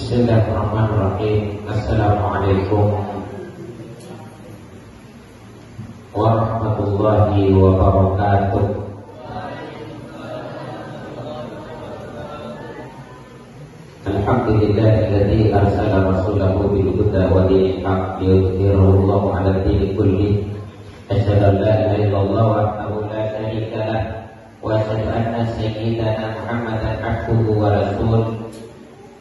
Bismillahirrahmanirrahim. Assalamualaikum warahmatullahi wabarakatuh. Alhamdulillahilladzi arsala rasulahu bil huda wa dinil haqq liyudhhirahu 'ala dini kullih. Asyhadu an la ilaha illallah wahdahu la syarika lah wa asyhadu anna sayyidana Muhammadan abduhu wa rasuluh.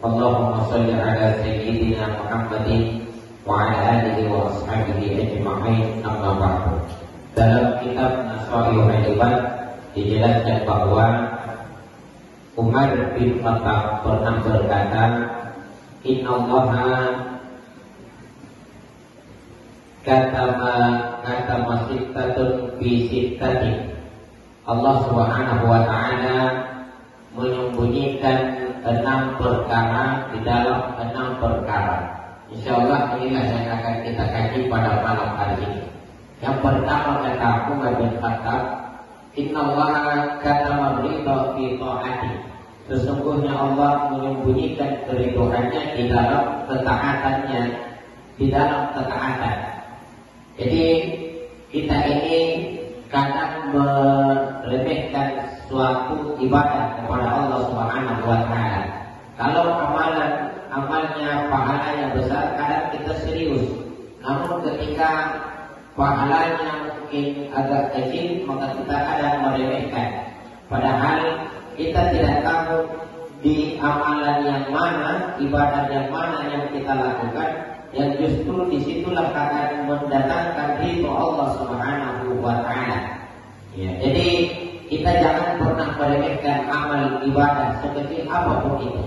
Allahumma shalli ala sayyidina Muhammadin wa ala alihi wa ashabihi ajma'in, amma ba'du. Dalam kitab Nasha'ihul Ibad dijelaskan bahwa Umar bin Khattab pernah berkata, Innallaha katama sittatun fi sittatin. Allah Subhanahu wa ta'ala menyembunyikan 6 perkara di dalam 6 perkara. Insyaallah inilah yang akan kita kaji pada malam hari ini. Yang pertama kata Umar bin Khattab, Innallaha katama ridha fi ta'ati. Sesungguhnya Allah menyembunyikan keridhaannya di dalam ketaatannya, di dalam ketaatan. Jadi kita ini kadang meremehkan suatu ibadah kepada Allah Subhanahu wa ta'ala. Kalau amalnya pahalanya besar, kadang kita serius. Namun ketika pahalanya mungkin agak kecil, maka kita kadang meremehkan. Padahal kita tidak tahu di amalan yang mana, ibadah yang mana yang kita lakukan, yang justru disitulah akan mendatangkan ridho Allah Subhanahu wa ta'ala. Ya, jadi kita jangan pernah meremehkan amal ibadah sekecil apapun itu.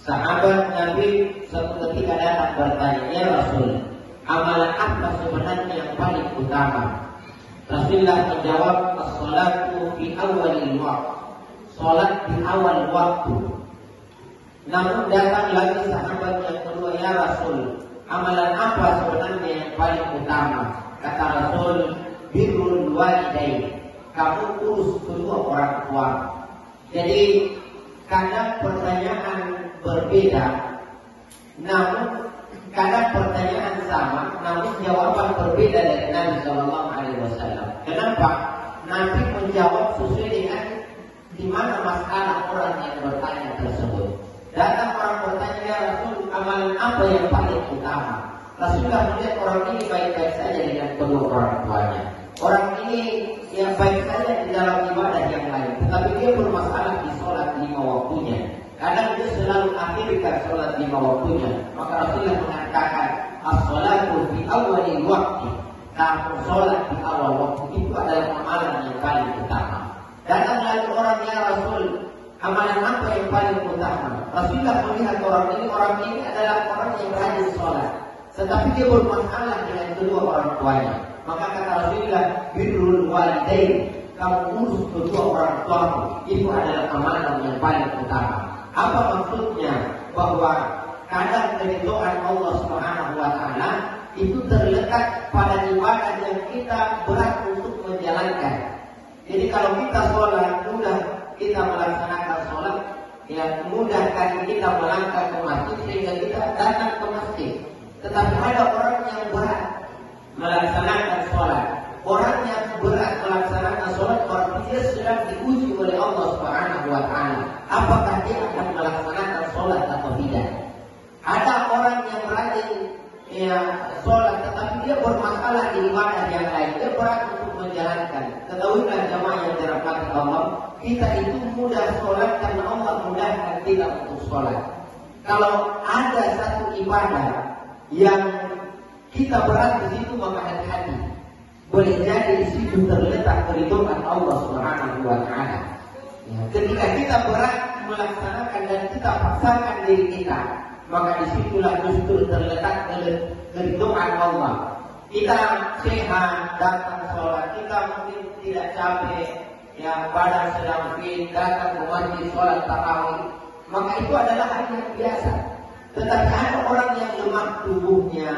Sahabat Nabi suatu ketika datang bertanya, Ya Rasul, amalan apa sebenarnya yang paling utama? Rasulullah menjawab, as-salatu fi awalil waqt. Salat di awal waktu. Namun datang lagi sahabat yang kedua, Ya Rasul, amalan apa sebenarnya yang paling utama? Kata Rasul, birrul walidain. Kamu urus kedua orang tua. Jadi kadang pertanyaan berbeda, namun kadang pertanyaan sama, namun jawaban berbeda dari Nabi Sallallahu Alaihi Wasallam. Kenapa? Nabi menjawab sesuai dengan di mana masalah orang yang bertanya tersebut. Datang orang bertanya, Ya Rasul, amalan apa yang paling utama? Rasulullah melihat orang ini baik-baik saja dengan kedua orang tuanya. Orang ini yang baik saja di dalam ibadah yang lain, tetapi dia bermasalah di sholat 5 waktunya. Kadang dia selalu akhirkan sholat 5 waktunya. Maka Rasulullah mengatakan, as-sholatu fi awalil waqti. Kamu sholat di awal waktu itu adalah amalan yang paling utama. Datang lagi orang, Ya Rasul, amalan apa yang paling utama? Rasulullah melihat orang ini adalah orang yang rajin sholat, tetapi dia bermasalah dengan kedua orang tuanya. Maka kata Rasulullah, birrul walidain, kamu urus kedua orang tuamu, itu adalah amalan yang paling utama. Apa maksudnya? Bahwa kadang keridhaan Allah Subhanahu wa ta'ala itu terletak pada ibadah yang kita berat untuk menjalankan. Jadi kalau kita sholat, mudah kita melaksanakan sholat, ya mudahkan kita melangkah ke masjid sehingga kita datang ke masjid. Tetapi ada orang yang berat melaksanakan sholat. Orang yang berat melaksanakan sholat, orang dia sedang diuji oleh Allah Subhanahu wa ta'ala. Apakah dia akan melaksanakan sholat atau tidak? Ada orang yang rajin sholat, tetapi dia bermasalah di ibadah yang lain. Dia berat untuk menjalankan. Ketahuilah jemaah yang dirahmati Allah, kita itu mudah sholat karena Allah mudahkan kita untuk sholat. Kalau ada satu ibadah yang kita berat di situ, maka hati-hati. Boleh jadi di situ terletak keridhaan Allah Subhanahu wa ta'ala. Ya, ketika kita berat melaksanakan dan kita paksakan diri kita, maka disitulah justru terletak keridhaan Allah. Kita sehat datang sholat, kita mungkin tidak capek, ya badan sedang fit, datang ke masjid sholat tarawih, maka itu adalah hal yang biasa. Tetapi ada orang yang lemah tubuhnya,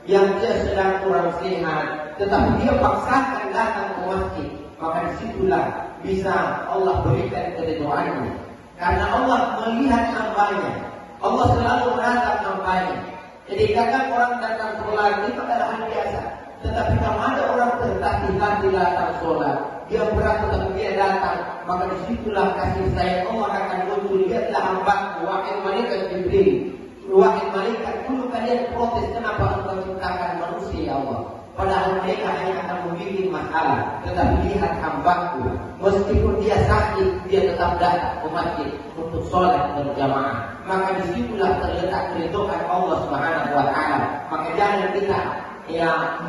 yang dia sedang kurang sehat, tetapi dia paksakan datang ke masjid, maka disitulah bisa Allah berikan keridhaannya. Karena Allah melihat hambanya. Allah selalu menatap nampaknya. Jadi kadang orang datang sholat itu adalah hal biasa. Tetapi kalau ada orang tertatih-tatih datang sholat, dia berat tetapi dia datang, maka disitulah kasih sayang Allah akan muncul. Lihatlah hambaku, wahai malaikat Jibril, wahai malaikat, dulu kalian protes kenapa engkau ciptakan manusia ya Allah. Padahal mereka hanya akan membuat masalah. Tetapi lihat hambaku, meskipun dia sakit, dia tetap datang ke masjid untuk sholat berjamaah. Maka disitulah terletak keridhaan Allah Subhanahu wa Ta'ala. Maka jangan kita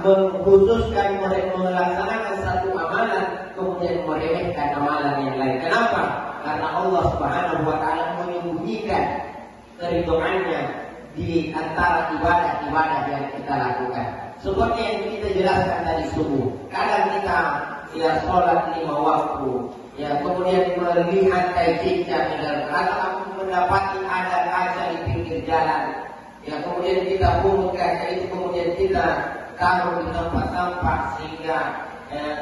mengkhususkan melaksanakan satu amalan kemudian meremehkan amalan yang lain. Kenapa? Karena Allah Subhanahu wa Ta'ala menyembunyikan keridhaannya di antara ibadah-ibadah yang kita lakukan. Seperti yang kita jelaskan tadi subuh. Kadang kita sholat 5 waktu, kemudian melihat cincang atau mendapati ada kaca di pinggir jalan, kemudian kita pungut kaca itu, kemudian kita taruh di tempat sampah sehingga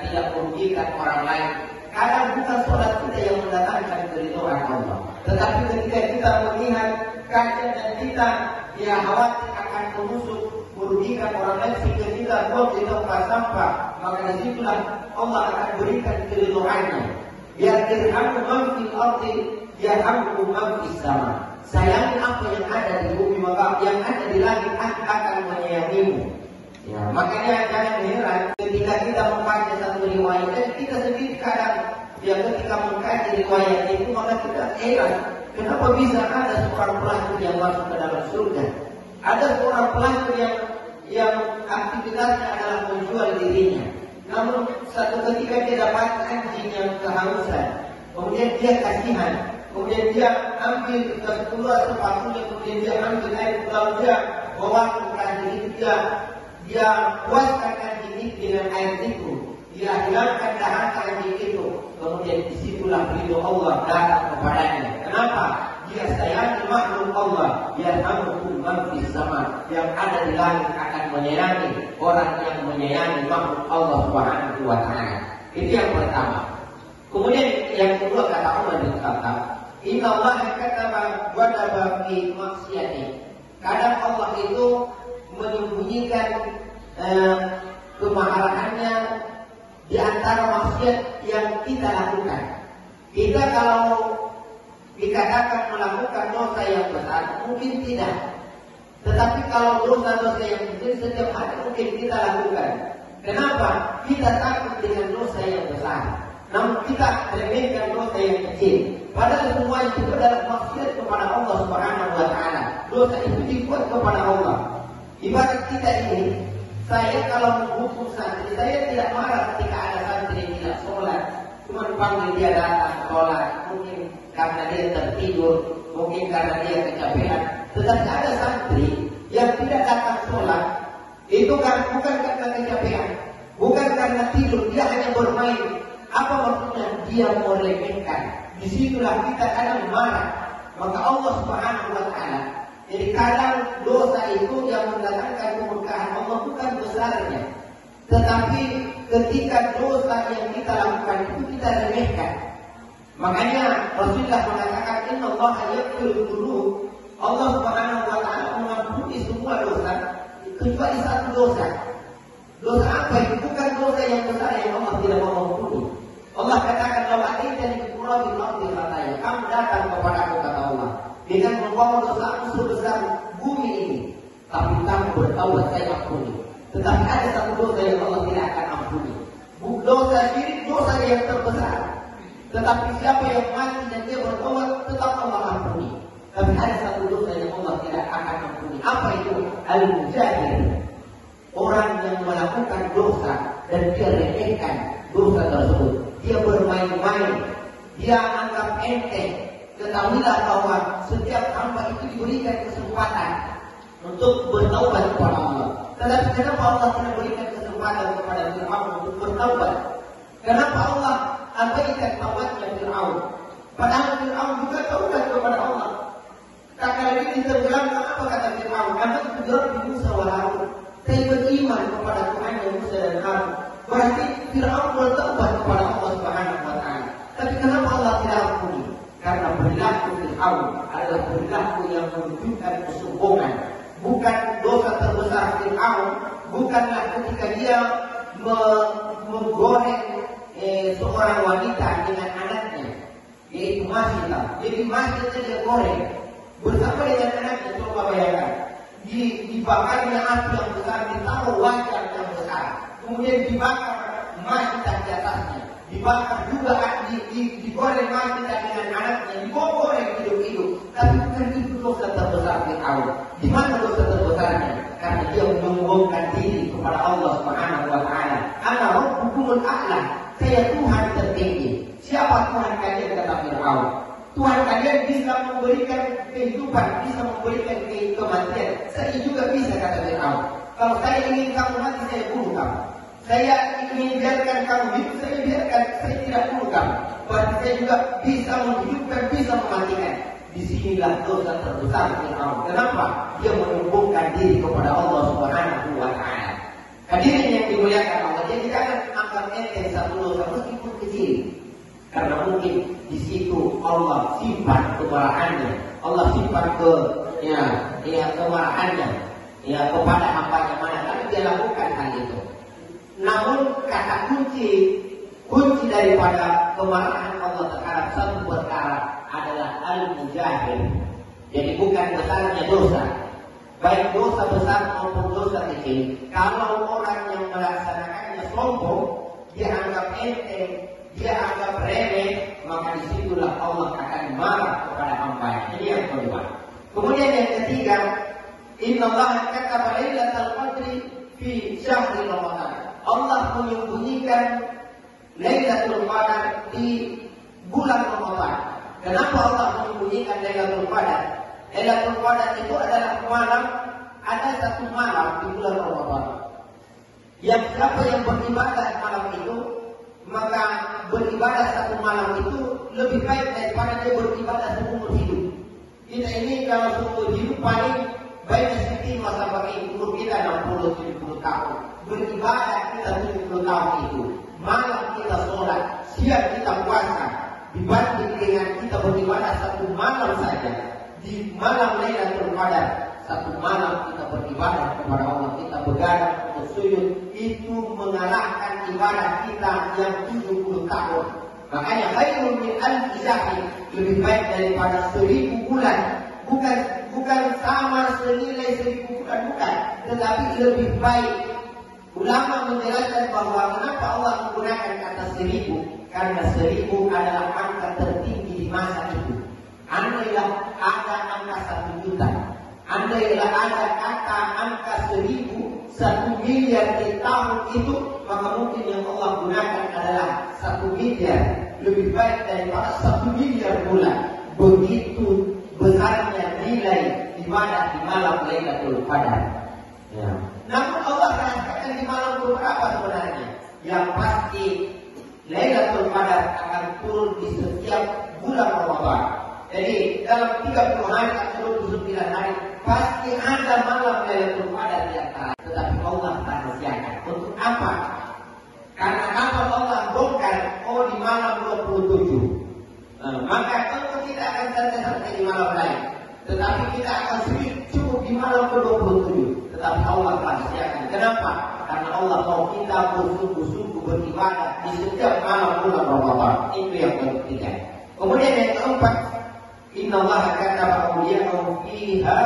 tidak merugikan orang lain. Kadang bukan sholat kita yang mendatangkan keridhaan Allah, tetapi ketika kita melihat kaca dan kita khawatir akan menusuk, merugikan orang lain sehingga kita buang di tempat sampah, maka disitulah Allah akan berikan keridhaannya. Ya dirhamu man fil ardi yarhamkum man fis sama. Sayangi apa yang ada di bumi, maka yang ada di langit akan menyayangimu. Makanya jangan heran ketika kita membaca satu riwayat, dan kita sendiri kadang ketika mengkaji riwayat itu, maka kita heran kenapa bisa ada seorang pelacur yang masuk ke dalam surga. Ada seorang pelacur yang aktivitasnya adalah menjual dirinya. Namun satu ketika dia dapat anjing yang kehausan, kemudian dia kasihan, kemudian dia ambil keluar sepatunya, kemudian dia ambil air, lalu dia bawa ke anjing itu, dia puaskan anjing itu dengan air itu, dia hilangkan dahaga anjing itu, kemudian disitulah ridho Allah datang kepadanya. Kenapa? Dia sayangi makhluk Allah, dia hamdul mafis sama, yang ada di langit akan menyayangi orang yang menyayangi makhluk Allah Subhanahu wa Ta'ala. Itu yang pertama. Kemudian yang kedua kata Umar bin Khattab, Inna Allah kataba wadaba fi maksiati. Kadang Allah itu menyembunyikan kemarahannya di antara maksiat yang kita lakukan. Kita kalau dikatakan melakukan dosa yang besar, mungkin tidak. Tetapi kalau dosa-dosa yang kecil setiap hari mungkin kita lakukan. Kenapa? Kita takut dengan dosa yang besar, namun kita remehkan dosa yang kecil. Padahal semua itu adalah maksiat kepada Allah Subhanahu wa Ta'ala. Dosa itu dibuat kepada Allah. Ibarat kita ini, saya kalau menghukum santri, saya tidak marah ketika ada santri yang tidak sholat, cuma panggil dia datang sholat, mungkin karena dia tertidur, mungkin karena dia kecapean. Tetapi ada santri yang tidak datang sholat, itu kan bukan karena kecapean, bukan karena tidur, dia hanya bermain. Apa maksudnya? Dia meremehkan. Disitulah kita kadang marah. Maka Allah Subhanahu wa Ta'ala, jadi kadang dosa itu yang mendatangkan kemurkaan Allah bukan besarnya, tetapi ketika dosa yang kita lakukan itu kita remehkan. Makanya Rasulullah mengatakan Inna Allah yaghfiru dzunub. Allah Subhanahu wa Ta'ala mengampuni semua dosa kecuali satu dosa. Dosa apa itu? Bukan dosa yang besar yang Allah tidak mau ampuni. Allah katakan law ataitani bi qurabil ardi khataya, kamu datang kepadaku kata Allah dengan membawa dosamu sebesar bumi ini, tapi kamu bertaubat saya ampuni. Tetapi ada satu dosa yang Allah tidak akan ampuni. Dosa syirik, dosa yang terbesar. Tetapi siapa yang mati dan dia bertaubat, tetap Allah ampuni. Tapi ada satu dosa yang Allah tidak akan ampuni. Apa itu? Al-mujahir. Orang yang melakukan dosa dan dia remehkan dosa tersebut. Dia bermain-main, dia anggap enteng. Ketahuilah bahwa setiap hamba itu diberikan kesempatan untuk bertaubat kepada Allah. Tetapi kenapa Allah tidak berikan kesempatan kepada Fir'aun untuk bertaubat? Kenapa Allah abaikan taubatnya Fir'aun? Padahal Fir'aun juga taubat kepada Allah. Tak kala ini tergelamkan apa kata Fir'aun? Karena tergelam di Musa wa Harun. Saya beriman kepada Tuhan yang Musa dan Harun. Berarti Fir'aun bertaubat kepada Allah Subhanahu wa Ta'ala. Tapi kenapa Allah tidak ampuni? Karena perilaku Fir'aun adalah perilaku yang menuju seorang wanita dengan anaknya, yaitu Masita. Jadi Masita dia goreng bersama dengan anaknya. Coba bayangkan, dibakarnya api yang besar, ditaruh wajan yang besar, kemudian dibakar Masita di atasnya, dibakar juga digoreng Masita dengan anaknya, digoreng hidup-hidup. Tapi bukan itu dosa terbesar Fir'aun. Di mana dosa terbesarnya? Karena dia menyombongkan diri kepada Allah Subhanahu wa Ta'ala. Ana Rabbukumul A'la, saya Tuhan tertinggi. Siapa Tuhan kalian? Kata Fir'aun. Tuhan kalian bisa memberikan kehidupan, bisa memberikan kematian. Saya juga bisa, kata Fir'aun. Kalau saya ingin kamu mati, saya bunuh kamu. Saya ingin biarkan kamu hidup, saya biarkan, saya tidak bunuh kamu. Berarti saya juga bisa menghidupkan, bisa mematikan. Disinilah dosa terbesar Fir'aun. Kenapa? Dia menyombongkan diri kepada Allah Subhanahu wa Ta'ala. Hadirin yang dimuliakan Allah, jadi jangan anggap enteng satu dosa meskipun kecil. Karena mungkin di situ Allah simpan kemarahannya, Allah simpan kemarahannya kepada hamba-Nya mana, tapi dia lakukan hal itu. Namun kata kunci daripada kemarahan Allah terhadap satu perkara adalah al-mujahir. Jadi bukan besarnya dosa, baik dosa besar maupun dosa kecil. Kalau orang yang melaksanakannya sombong, dia anggap enteng, dia anggap remeh, maka disitulah Allah akan marah kepada hamba-Nya. Ini yang kedua. Kemudian yang ketiga, innallaha kataba lailatal qadri fi syahri Ramadan. Allah menyembunyikan Lailatul Qadar di bulan Ramadan. Kenapa Allah menyembunyikan Lailatul Qadar? Lailatul Qadar itu adalah malam, ada satu malam di bulan Ramadan. Yang siapa yang beribadah malam itu, maka beribadah satu malam itu lebih baik daripada dia beribadah seumur hidup. Kita ini kalau seumur hidup paling baik sedikit masa bagi umur kita 60-70 tahun. Beribadah kita 70 tahun itu. Malam kita sholat, siang kita puasa. Dibanding dengan kita beribadah satu malam saja, di malam Lailatul Qadar, satu malam kita beribadah kepada Allah, kita begadang untuk sujud, itu mengalahkan ibadah kita yang 70 tahun. Makanya khairun min alfi syahrin, lebih baik daripada 1000 bulan. Bukan sama senilai 1000 bulan, bukan, tetapi lebih baik. Ulama menjelaskan bahwa kenapa Allah menggunakan kata 1000, karena 1000 adalah angka tertinggi di masa itu. Andailah ada angka 1 juta, andailah ada kata angka 1000, 1 miliar di tahun itu, maka mungkin yang Allah gunakan adalah 1 miliar, lebih baik daripada 1 miliar bulan. Begitu besarnya nilai ibadah di malam Lailatul Qadar. Ya. Namun Allah rasakan di malam beberapa sebenarnya. Yang pasti Lailatul Qadar akan turun di setiap bulan Ramadan. Jadi dalam 30 hari atau 29 hari pasti ada malam Lailatul Qadar di antara. Tetapi Allah rahasiakan. Untuk apa? Karena apa Allah bongkar? Oh, di malam 27. Maka tentu kita akan santai-santai di malam lain. Tetapi kita akan cukup di malam ke-27. Tetapi Allah rahasiakan. Kenapa? Karena Allah mau kita bersungguh-sungguh beribadah di setiap malam bulan Ramadan. Itu yang ketiga. Kemudian yang keempat, innallaha kataba awliya'ahu fiha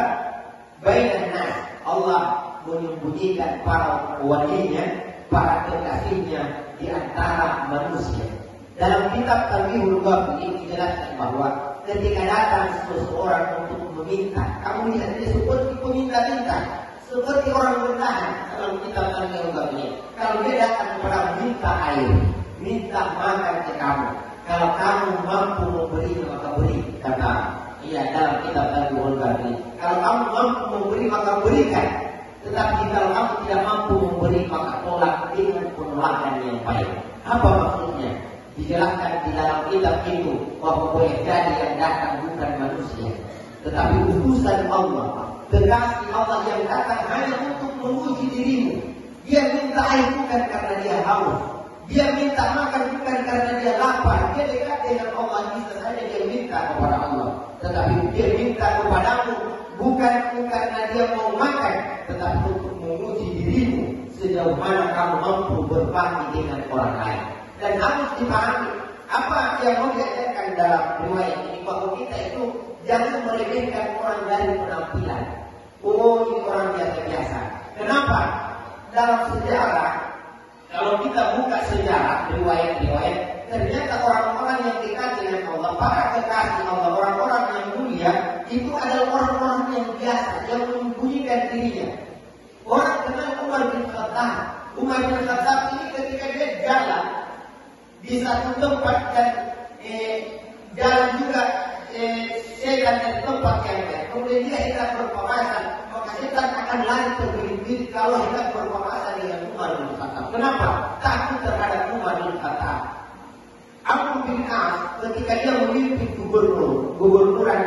bainan nas. Allah menyembunyikan para walinya, para kekasihnya di antara manusia. Dalam kitab Talbihul Ghafi ini dijelaskan bahwa ketika datang seseorang untuk meminta, kamu lihat dia seperti peminta-minta, seperti orang bertahan. Dalam kitab Talbihul Ghafi ini, kalau dia datang kepada minta air, minta makan ke kamu, kalau kamu mampu memberi maka beri, kata dalam kitab Talbihul Ghafi. Kalau kamu mampu memberi maka berikan, tetapi kalau kamu tidak mampu memberi maka tolak dengan penolakan yang baik. Apa maksudnya? Dijelaskan di dalam kitab itu bahwa boleh jadi yang datang bukan manusia, tetapi utusan Allah, kekasih Allah yang datang hanya untuk menguji dirimu. Dia minta air bukan karena dia haus, dia minta makan bukan karena dia lapar. Dia dekat dengan Allah, bisa saja dia minta kepada Allah, tetapi dia minta kepadamu bukan karena dia mau makan, tetapi untuk menguji dirimu sejauh mana kamu mampu berbagi dengan orang lain. Dan harus dipahami apa yang mau diajarkan dalam riwayat ini, bahwa kita itu jangan meremehkan orang dari penampilan. Oh, ini orang biasa-biasa. Kenapa? Dalam sejarah, kalau kita buka sejarah riwayat-riwayat, ternyata orang-orang yang dekat dengan Allah, para kekasih Allah, orang-orang yang mulia, itu adalah orang-orang yang biasa, yang menyembunyikan dirinya. Orang kenal Umar bin Khattab. Umar bin Khattab ini ketika dia jalan di satu tempat dan jalan juga setan dari tempat yang lain. Kemudian dia hendak berpapasan, maka setan akan lari terbirit-birit kalau hendak berpapasan dengan Umar bin Khattab. Kenapa? Takut terhadap Umar bin Khattab. Amr bin As ketika dia memimpin gubernuran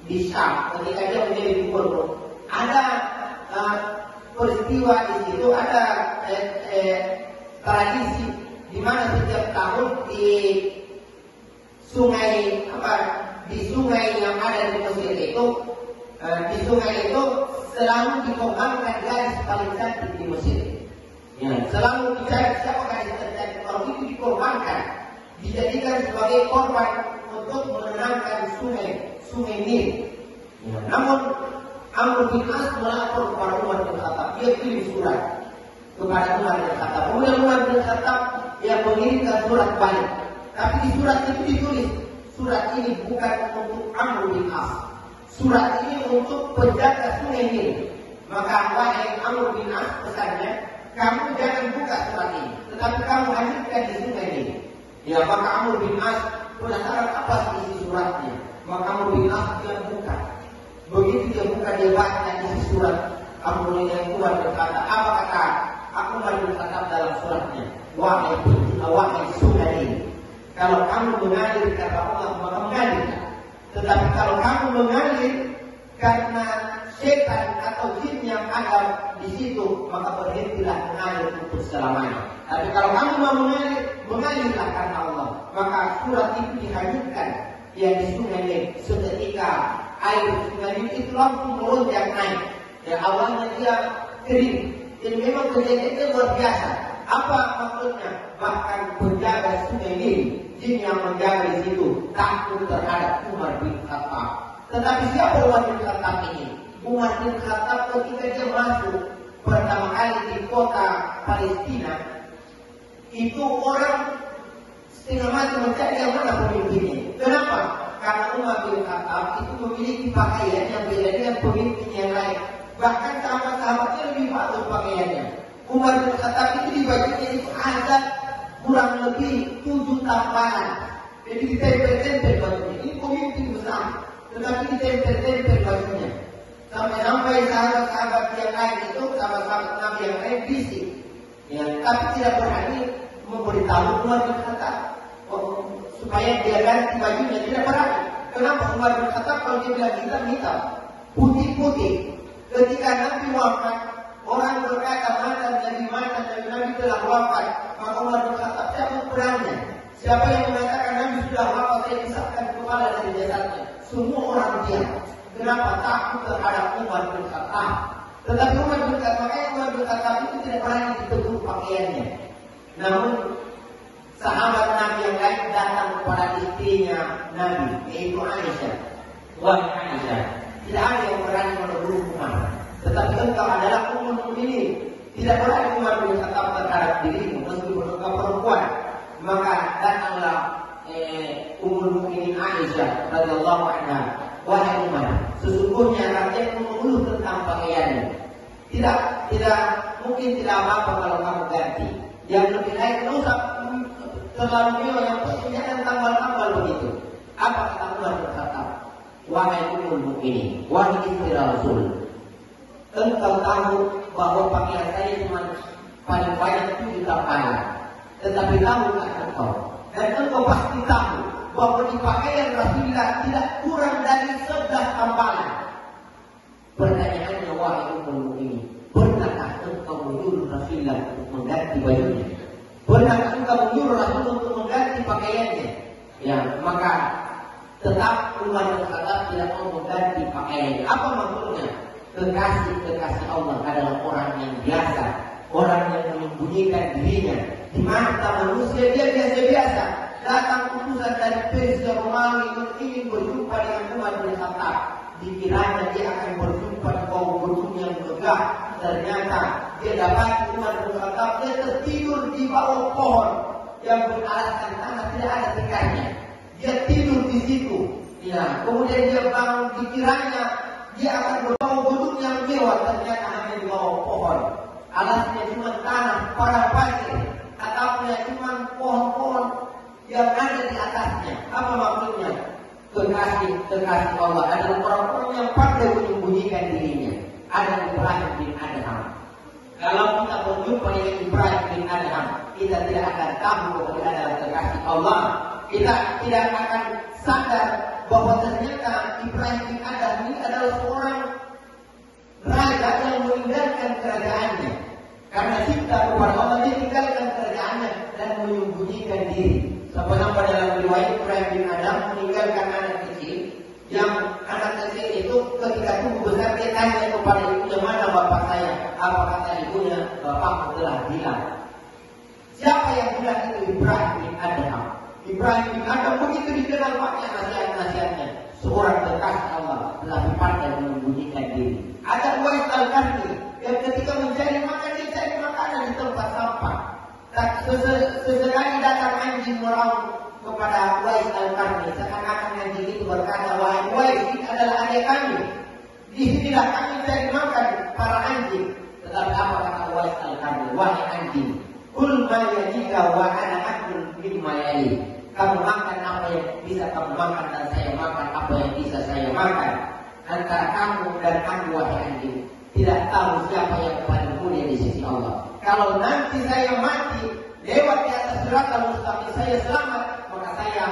di Syam, ketika dia menjadi gubernur, ada peristiwa di situ, ada tradisi di mana setiap tahun di sungai yang ada di Mesir itu, di sungai itu selalu dikembangkan gadis paling cantik di Mesir. Ya, selalu dicari siapa gadis tercantik, kalau itu dikorbankan, dijadikan sebagai korban untuk menenangkan sungai Nil. Ya, namun Amr bin As melapor kepada Umar bin Khattab. Dia kirim surat kepada Umar bin Khattab. Kemudian Umar bin Khattab yang mengirimkan surat balik. Tapi di surat itu ditulis, surat ini bukan untuk Amr bin As. Surat ini untuk penjaga sungai Nil. Maka wahai Amr bin As, pesannya, kamu jangan buka surat ini, tetapi kamu hadirkan di sungai Nil. Ya, maka Amr bin As penasaran apa isi suratnya. Maka Amr bin As dia buka. Begitu dia buka, dia baca isi surat. Amr bin As berkata, apa kata Umar bin Khattab dalam suratnya? Wahai sungai ini, kalau kamu mengalir kata Allah, maka mengalir. Tetapi kalau kamu mengalir karena setan atau jin yang ada di situ, maka berhentilah mengalir untuk selamanya. Tapi kalau kamu mau mengalirlah karena Allah, maka surat itu dihanyutkan yang di sungai Nil. Seketika air sungai Nil itu langsung melonjak naik. Dan awalnya dia kering. Dan memang kejadiannya luar biasa. Apa maksudnya? Bahkan penjaga sungai Nil, jin yang menjaga di situ, takut terhadap Umar bin Khattab. Tetapi siapa Umar bin Khattab ini? Umar bin Khattab ketika dia masuk pertama kali di kota Palestina, itu orang setengah mati mencari yang mana pemimpinnya. Kenapa? Karena Umar bin Khattab itu memiliki pakaian yang beda dengan pemimpin yang lain. Bahkan sahabat-sahabatnya lebih bagus pakaiannya. Umar bin Khattab itu di bajunya itu ada kurang lebih 7 tampalan. Jadi ditempel-tempel bajunya. Ini pemimpin besar, tetapi ditempel-tempel bajunya. Sampai-sampai sahabat-sahabat yang lain itu, sahabat-sahabat Nabi yang lain bisik. Ya, tapi tidak berani memberitahu Umar bin Khattab supaya dia ganti bajunya. Tidak berani. Kenapa? Umar bin Khattab kalau dia bilang hitam, putih-putih. Ketika Nabi wafat, orang berkata Nabi telah wafat. Maka Umar bin Khattab, siapa ukurannya? Siapa yang mengatakan Nabi sudah wafat, saya pisahkan kepala dari jasadnya. Semua orang diam. Kenapa? Takut terhadap Umar bin Khattab. Tetapi Umar bin Khattab itu tidak berani ditegur pakaiannya. Namun sahabat Nabi yang lain datang kepada istrinya Nabi, yaitu Aisyah. Wahai Aisyah, tidak ada yang berani menegur Umar. Tetapi engkau adalah ummul mukminin. Tidak berani Umar bin Khattab terhadap dirimu meskipun engkau perempuan. Maka datanglah ummul mukminin Aisyah radhiyallahu anha. Wahai Umar, sesungguhnya rakyat mengeluh tentang pakaiannya. Tidak mungkin tidak apa-apa kalau kamu ganti. Yang lebih baik tidak usah terlalu mewah, yang penting jangan tambal-tambal begitu. Apa kata Umar bin Khattab? Wahai ummul mukminin, wahai istri Rasul, engkau tahu bahwa pakaian saya cuma paling banyak 7 tampalan. Tetapi tahukah engkau? Dan engkau pasti tahu bahwa di pakaian Rasulullah tidak kurang dari 11 tampalan. Pertanyaannya, wahai ummul mukminin, pernahkah engkau menyuruh Rasulullah untuk mengganti bajunya? Pernahkah engkau menyuruh Rasul untuk mengganti pakaiannya? Ya, maka tetap Umar bin Khattab tidak mau mengganti pakaiannya. Apa maksudnya? Kekasih Allah adalah orang yang biasa, orang yang menyembunyikan dirinya. Di mata manusia dia biasa-biasa. Datang utusan dari Persia Romawi ingin berjumpa dengan Umar bin Khattab. Dikiranya dia akan berjumpa di bawah gedung yang megah. Ternyata dia dapat Umar bin Khattab dia tertidur di bawah pohon yang beralaskan tanah, tidak ada tikainya. Dia tidur di situ. Ya, kemudian dia bangun, dikiranya dia akan berbawa gedung yang mewah, ternyata hanya di bawah pohon. Alasnya cuma tanah, padang pasir. Atapnya cuma pohon-pohon yang ada di atasnya. Apa maksudnya? Kekasih Allah adalah orang-orang yang pandai menyembunyikan dirinya. Ada Ibrahim bin Adham. Kalau kita berjumpa dengan Ibrahim bin Adham, kita tidak akan tahu bahwa dia adalah kekasih Allah. Kita tidak akan sadar bahwa ternyata Ibrahim bin Adham ini adalah seorang raja yang meninggalkan kerajaannya. Karena cinta kepada Allah, dia tinggalkan kerajaannya dan menyembunyikan diri. Sampai dalam riwayat Ibrahim bin Adham meninggalkan anak kecil, yang anak kecil itu ketika tumbuh besar dia tanya kepada ibunya, mana bapak saya? Apa kata ibunya? Bapakku telah hilang. Siapa yang bilang itu? Ibrahim bin Adham. Ibrahim bin Adham begitu dikenal banyak nasihat-nasihatnya. Seorang kekasih Allah tetapi pandai menyembunyikan diri. Ada Uwais Al-Qarni yang ketika mencari makan, dia cari makanan di tempat sampah. Sesekali datang anjing meraung kepada Uwais Al-Qarni. Seakan-akan anjing itu berkata, wahai Uwais, ini adalah adik kami. Di sinilah kami cari makan para anjing. Tetapi apa kata Uwais Al-Qarni? Wahai anjing, kul ma yalika wa ana akul mimma yali. Kamu makan apa yang bisa kamu makan dan saya makan apa yang bisa saya makan. Antara kamu dan aku, wahai anjing, tidak tahu siapa yang paling mulia di sisi Allah. Kalau nanti saya mati lewat di atas siratal mustaqim, saya selamat, maka saya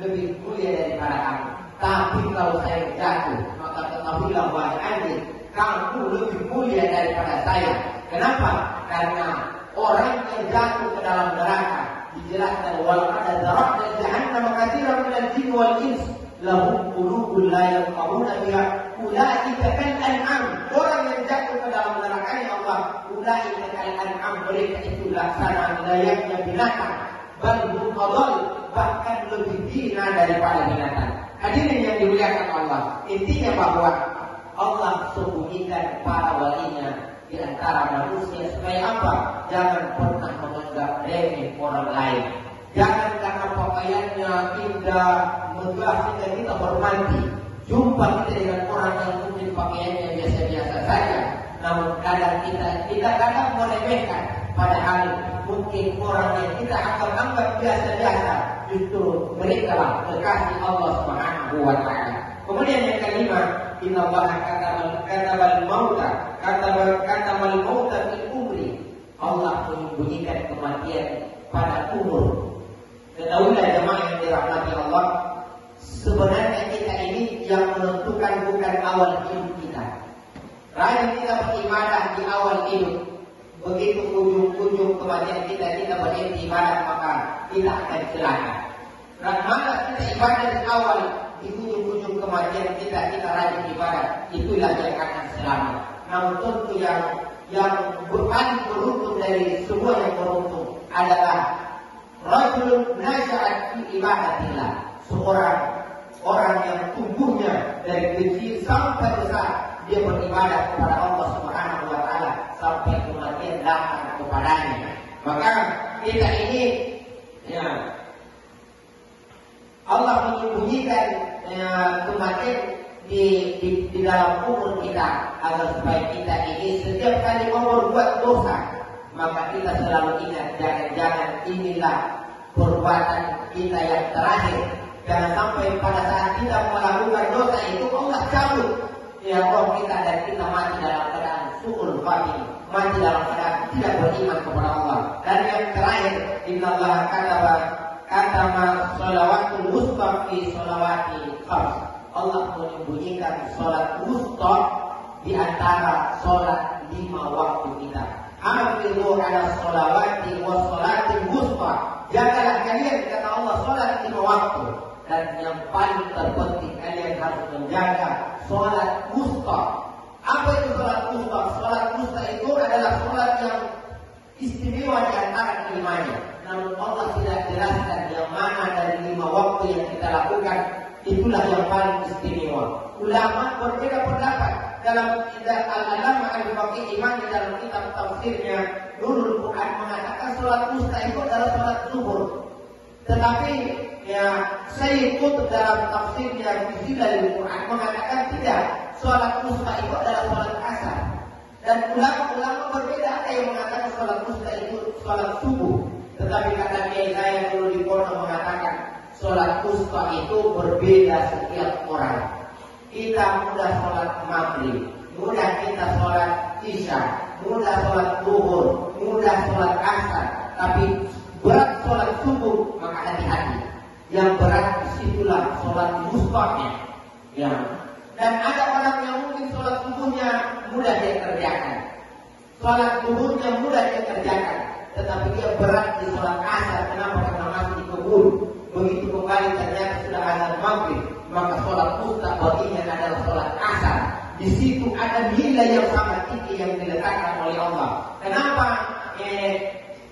lebih mulia daripada kamu. Tapi kalau saya jatuh, maka ketahuilah wahai anjing, kamu lebih mulia daripada saya. Kenapa? Karena orang yang jatuh ke dalam neraka dijelaskan walau ada zarah dan jahannam katsiran minal jin wal ins lahum qulubun la yafqahuna biha ulaika kal an'am. Orang yang jatuh ke dalam neraka Allah, ulaika kal an'am, mereka itu laksana layaknya binatang, bal hum adall, bahkan lebih hina daripada binatang. Hadirin yang dimuliakan Allah, intinya bahwa Allah sembunyikan para walinya di antara manusia supaya apa? Jangan pernah menganggap remeh orang lain. Jangan karena pakaiannya indah, megah sehingga kita hormati. Jumpa kita dengan orang yang mungkin pakaiannya biasa-biasa saja, namun kadang kita kadang meremehkan. Padahal mungkin orang yang kita anggap biasa-biasa, justru mereka lah kekasih Allah Subhanahu wa Ta'ala. Kemudian yang kelima, inna Allah katabal mauta fil umri. Allah menyembunyikan kematian pada umur. Ketahuilah jemaah yang dirahmati Allah, sebenarnya kita ini yang menentukan bukan awal hidup kita. Rajin kita beribadah di awal hidup. Begitu ujung-ujung kematian kita beribadah, maka kita akan celaka. Mana kita ibadah di awal, di ujung-ujung kematian kita rajin ibadah, itulah yang akan selamat. Namun tentu yang paling beruntung dari semua yang beruntung adalah rajulun naja'at fi ibadatillah, orang yang tumbuhnya dari kecil sampai besar dia beribadah kepada Allah Subhanahu wa Ta'ala sampai kematian datang kepadanya. Maka kita ini Allah menyembunyikan kematian di dalam umur kita agar supaya kita ini setiap kali mau berbuat dosa, maka kita selalu ingat, jangan inilah perbuatan kita yang terakhir. Jangan sampai pada saat kita melakukan dosa itu Allah cabut roh kita dan kita mati dalam keadaan su'ul khatimah, mati dalam keadaan tidak beriman kepada Allah. Dan yang terakhir, inna Allah katama sholawatul wusta fi sholawati khams. Allah menyembunyikan sholat wusta di antara sholat 5 waktu kita. Hafizu ala sholawati wa sholatil wusta. Jagalah kalian, kata Allah, sholat 5 waktu. Dan yang paling terpenting, kalian harus menjaga sholat wusta. Apa itu sholat wusta? Sholat wusta itu adalah sholat yang istimewa di antara kelimanya. Namun Allah tidak jelaskan yang mana dari 5 waktu yang kita lakukan itulah yang paling istimewa. Ulama berbeda pendapat. Dalam kitab Al-Alama Al-Baqi Imani dalam kitab tafsirnya Nurul Quran mengatakan sholat wusta itu adalah sholat zuhur. Tetapi ya Sayyid Qutb dalam tafsirnya Zilalul Quran mengatakan tidak, sholat wusta itu adalah sholat asar. Dan ulama-ulama berbeda, ada yang mengatakan sholat wusta itu sholat subuh. Tetapi kata Kiai saya dulu di Pondok mengatakan sholat wusta itu berbeda setiap orang. Kita mudah sholat maghrib, mudah kita sholat isya, mudah sholat zuhur, mudah sholat asar. Tapi berat sholat subuh, maka hati-hati. Yang berat disitulah sholat wustanya. Ya. Dan ada orang yang mungkin sholat subuhnya mudah dia kerjakan, sholat zuhurnya mudah dia kerjakan, tetapi dia berat di sholat asar. Kenapa? Karena masih di kebun. Begitu kembali ternyata sudah azan maghrib, maka sholat wusta baginya adalah sholat asar. Di situ ada nilai yang sangat tinggi yang diletakkan oleh Allah. Kenapa?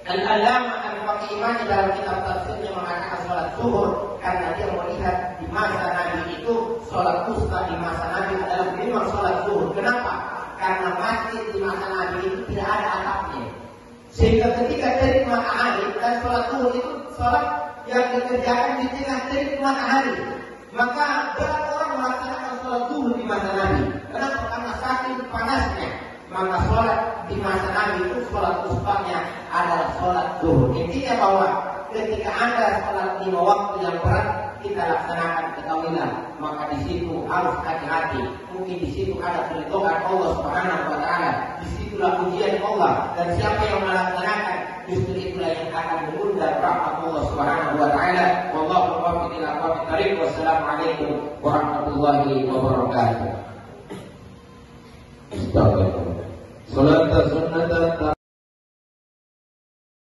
Al-Alama Al-Baqi Imani dalam kitab tafsirnya mengatakan sholat zuhur, karena dia melihat di masa Nabi itu sholat wusta di masa Nabi adalah memang sholat zuhur. Kenapa? Karena masjid di masa Nabi itu tidak ada atapnya, sehingga ketika terik matahari, dan sholat zuhur itu sholat yang dikerjakan di tengah terik matahari, maka berat orang melaksanakan sholat zuhur di masa Nabi. Kenapa? Karena saking panasnya. Maka sholat di masa Nabi itu sholat wustanya adalah sholat zuhur. Intinya bahwa ketika Anda sholat 5 waktu yang berat kita laksanakan, ketahuilah maka di situ harus hati-hati. Mungkin di situ ada perintah Allah Subhanahu wa taala. Disitulah ujian Allah, dan siapa yang melaksanakan justru itulah yang akan mengundang rahmat Allah Subhanahu wa taala. Wallahu muwaffiq ila aqwamit thariq. Wassalamualaikum warahmatullahi wabarakatuh. Salat sunnatan